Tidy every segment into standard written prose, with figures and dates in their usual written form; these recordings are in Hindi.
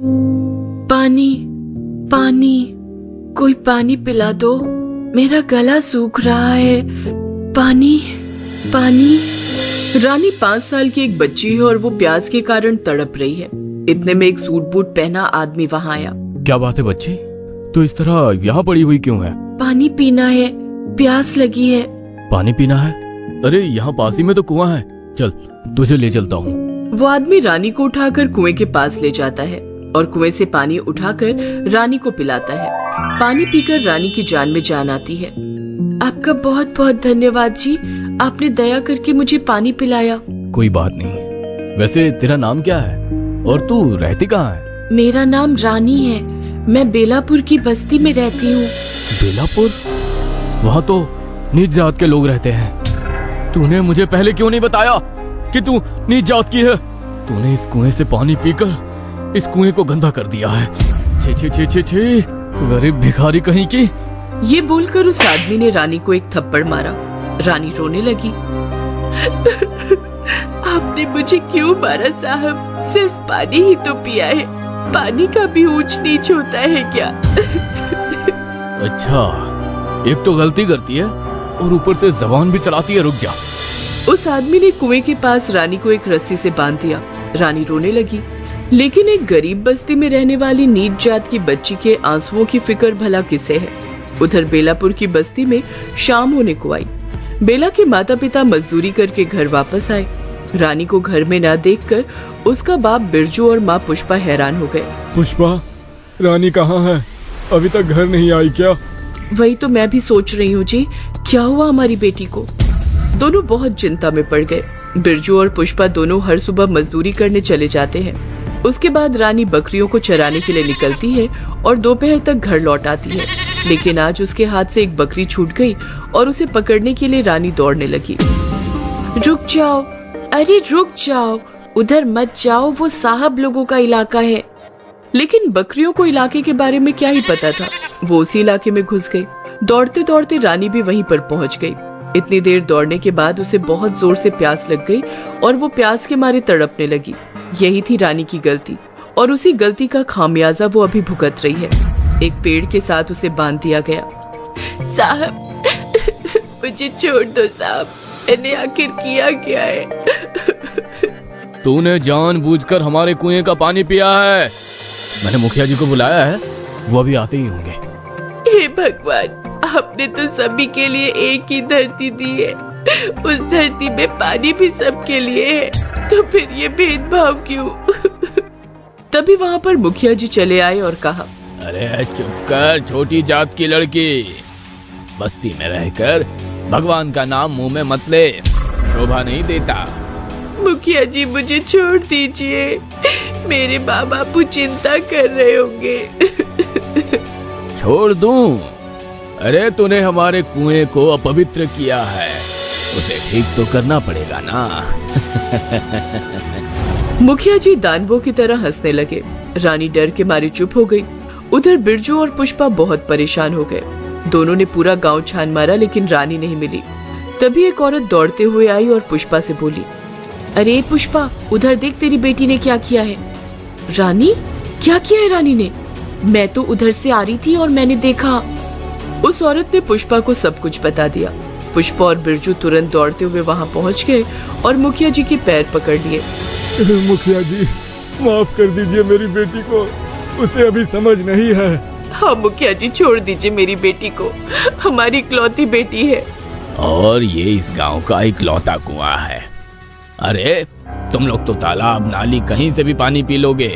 पानी, पानी, कोई पानी पिला दो, मेरा गला सूख रहा है। पानी, पानी। रानी 5 साल की एक बच्ची है और वो प्यास के कारण तड़प रही है। इतने में एक सूट बूट पहना आदमी वहाँ आया। क्या बात है बच्ची, तू इस तरह यहाँ पड़ी हुई क्यों है? पानी पीना है, प्यास लगी है। पानी पीना है? अरे यहाँ पास ही में तो कुआं है, चल तुझे ले चलता हूँ। वो आदमी रानी को उठाकर कुएं के पास ले जाता है और कुएं से पानी उठाकर रानी को पिलाता है। पानी पीकर रानी की जान में जान आती है। आपका बहुत बहुत धन्यवाद जी, आपने दया करके मुझे पानी पिलाया। कोई बात नहीं। वैसे तेरा नाम क्या है और तू रहती कहाँ है? मेरा नाम रानी है, मैं बेलापुर की बस्ती में रहती हूँ। बेलापुर? वहाँ तो नीच जात के लोग रहते हैं। तूने मुझे पहले क्यों नहीं बताया कि तू नीच जात की है? तूने इस कुएं से पानी पीकर इस कुएं को गंदा कर दिया है। छे छे छे छे छे, गरीब भिखारी कहीं की। ये बोलकर उस आदमी ने रानी को एक थप्पड़ मारा। रानी रोने लगी। आपने मुझे क्यों मारा साहब? सिर्फ पानी ही तो पिया है, पानी का भी ऊंच नीच होता है क्या? अच्छा, एक तो गलती करती है और ऊपर से जबान भी चलाती है। रुक जा। उस आदमी ने कुएं के पास रानी को एक रस्सी से बांध दिया। रानी रोने लगी, लेकिन एक गरीब बस्ती में रहने वाली नीच जात की बच्ची के आंसुओं की फिक्र भला किसे है? उधर बेलापुर की बस्ती में शाम होने को आई। बेला के माता पिता मजदूरी करके घर वापस आए। रानी को घर में ना देखकर उसका बाप बिरजू और माँ पुष्पा हैरान हो गए। पुष्पा, रानी कहाँ है? अभी तक घर नहीं आई क्या? वही तो मैं भी सोच रही हूँ जी, क्या हुआ हमारी बेटी को? दोनों बहुत चिंता में पड़ गए। बिरजू और पुष्पा दोनों हर सुबह मजदूरी करने चले जाते हैं। उसके बाद रानी बकरियों को चराने के लिए निकलती है और दोपहर तक घर लौट आती है। लेकिन आज उसके हाथ से एक बकरी छूट गई और उसे पकड़ने के लिए रानी दौड़ने लगी। रुक जाओ, अरे रुक जाओ, उधर मत जाओ, वो साहब लोगों का इलाका है। लेकिन बकरियों को इलाके के बारे में क्या ही पता था। वो उसी इलाके में घुस गई। दौड़ते दौड़ते रानी भी वहीं पर पहुंच गई। इतनी देर दौड़ने के बाद उसे बहुत जोर से प्यास लग गई और वो प्यास के मारे तड़पने लगी। यही थी रानी की गलती और उसी गलती का खामियाजा वो अभी भुगत रही है। एक पेड़ के साथ उसे बांध दिया गया। साहब, मुझे छोड़ दो साहब, मैंने आखिर किया क्या है? तूने जानबूझकर हमारे कुएं का पानी पिया है। मैंने मुखिया जी को बुलाया है, वो अभी आते ही होंगे। हे भगवान, आपने तो सभी के लिए एक ही धरती दी है। उस धरती में पानी भी सबके लिए है, तो फिर ये भेदभाव क्यों? तभी वहाँ पर मुखिया जी चले आए और कहा, अरे चुप कर छोटी जात की लड़की, बस्ती में रहकर भगवान का नाम मुंह में मत ले, शोभा नहीं देता। मुखिया जी मुझे छोड़ दीजिए, मेरे माँ बापू चिंता कर रहे होंगे। छोड़ दूं? अरे तूने हमारे कुएं को अपवित्र किया है, उसे ठीक तो करना पड़ेगा ना। मुखिया जी दानवों की तरह हंसने लगे। रानी डर के मारे चुप हो गई। उधर बिरजू और पुष्पा बहुत परेशान हो गए। दोनों ने पूरा गांव छान मारा लेकिन रानी नहीं मिली। तभी एक औरत दौड़ते हुए आई और पुष्पा से बोली, अरे पुष्पा, उधर देख तेरी बेटी ने क्या किया है। रानी, क्या किया है रानी ने? मैं तो उधर से आ रही थी और मैंने देखा। उस औरत ने पुष्पा को सब कुछ बता दिया। पुष्पा और बिरजू तुरंत दौड़ते हुए वहाँ पहुँच गए और मुखिया जी के पैर पकड़ लिए। मुखिया जी, माफ कर दीजिए मेरी बेटी को, उसे अभी समझ नहीं है। हाँ मुखिया जी, छोड़ दीजिए मेरी बेटी को, हमारी इकलौती बेटी है। और ये इस गांव का इकलौता कुआं है। अरे तुम लोग तो तालाब नाली कहीं से भी पानी पी लोगे,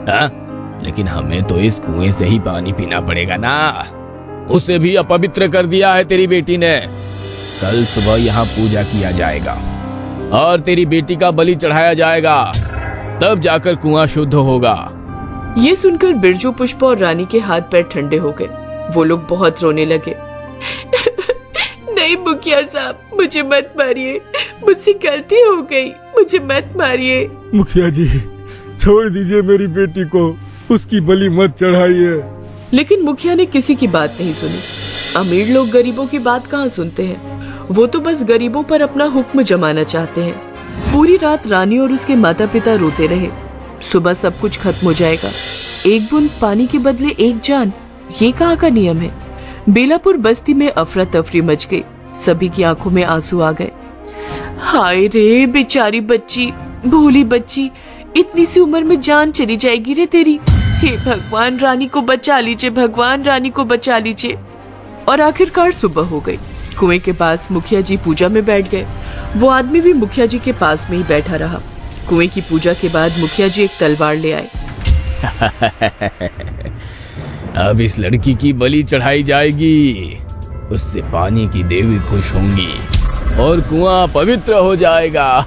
हाँ? लेकिन हमें तो इस कुएं से ही पानी पीना पड़ेगा ना। उसे भी अपवित्र कर दिया है तेरी बेटी ने। कल सुबह यहाँ पूजा किया जाएगा और तेरी बेटी का बलि चढ़ाया जाएगा, तब जाकर कुआं शुद्ध होगा। ये सुनकर बिरजू, पुष्पा और रानी के हाथ पैर ठंडे हो गए। वो लोग बहुत रोने लगे। नहीं मुखिया साहब, मुझे मत मारिए, मुझसे गलती हो गई, मुझे मत मारिए। मुखिया जी, छोड़ दीजिए मेरी बेटी को, उसकी बलि मत चढ़ाइए। लेकिन मुखिया ने किसी की बात नहीं सुनी। अमीर लोग गरीबों की बात कहाँ सुनते हैं, वो तो बस गरीबों पर अपना हुक्म जमाना चाहते हैं। पूरी रात रानी और उसके माता पिता रोते रहे। सुबह सब कुछ खत्म हो जाएगा, एक बूंद पानी के बदले एक जान, ये कहाँ का नियम है? बेलापुर बस्ती में अफरा तफरी मच गई। सभी की आंखों में आंसू आ गए। हाय रे बेचारी बच्ची, भोली बच्ची, इतनी सी उम्र में जान चली जाएगी रे तेरी। हे भगवान, रानी को बचा लीजिए, भगवान रानी को बचा लीजिए। और आखिरकार सुबह हो गई। कुएं के पास मुखिया जी पूजा में बैठ गए। वो आदमी भी मुखिया जी के पास में ही बैठा रहा। कुएं की पूजा के बाद मुखिया जी एक तलवार ले आए। अब इस लड़की की बलि चढ़ाई जाएगी, उससे पानी की देवी खुश होंगी और कुआं पवित्र हो जाएगा।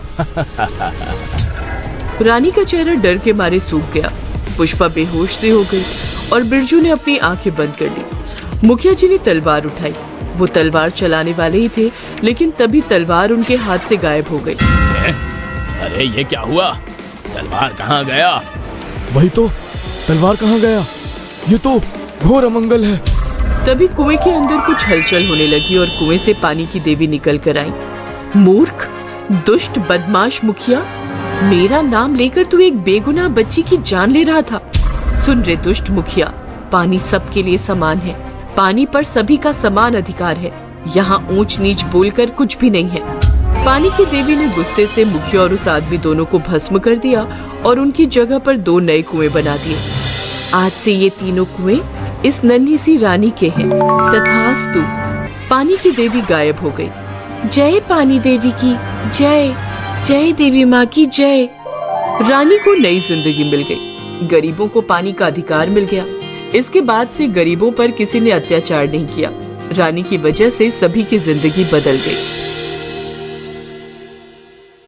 रानी का चेहरा डर के मारे सूख गया। पुष्पा बेहोश सी हो गई और बिरजू ने अपनी आंखें बंद कर ली। मुखिया जी ने तलवार उठाई। वो तलवार चलाने वाले ही थे, लेकिन तभी तलवार उनके हाथ से गायब हो गई। अरे ये क्या हुआ? तलवार कहाँ गया? वही तो, तलवार कहाँ गया? ये तो घोर अमंगल है। तभी कुएं के अंदर कुछ हलचल होने लगी और कुएं से पानी की देवी निकल कर आई। मूर्ख, दुष्ट, बदमाश मुखिया, मेरा नाम लेकर तू एक बेगुनाह बच्ची की जान ले रहा था। सुन रे दुष्ट मुखिया, पानी सबके लिए समान है। पानी पर सभी का समान अधिकार है। यहाँ ऊंच नीच बोलकर कुछ भी नहीं है। पानी की देवी ने गुस्से से मुखिया और उस आदमी दोनों को भस्म कर दिया और उनकी जगह पर 2 नए कुएं बना दिए। आज से ये तीनों कुएं इस नन्ही सी रानी के हैं। तथास्तु। पानी की देवी गायब हो गई। जय पानी देवी की जय, जय देवी माँ की जय। रानी को नई जिंदगी मिल गई। गरीबों को पानी का अधिकार मिल गया। इसके बाद से गरीबों पर किसी ने अत्याचार नहीं किया। रानी की वजह से सभी की जिंदगी बदल गई।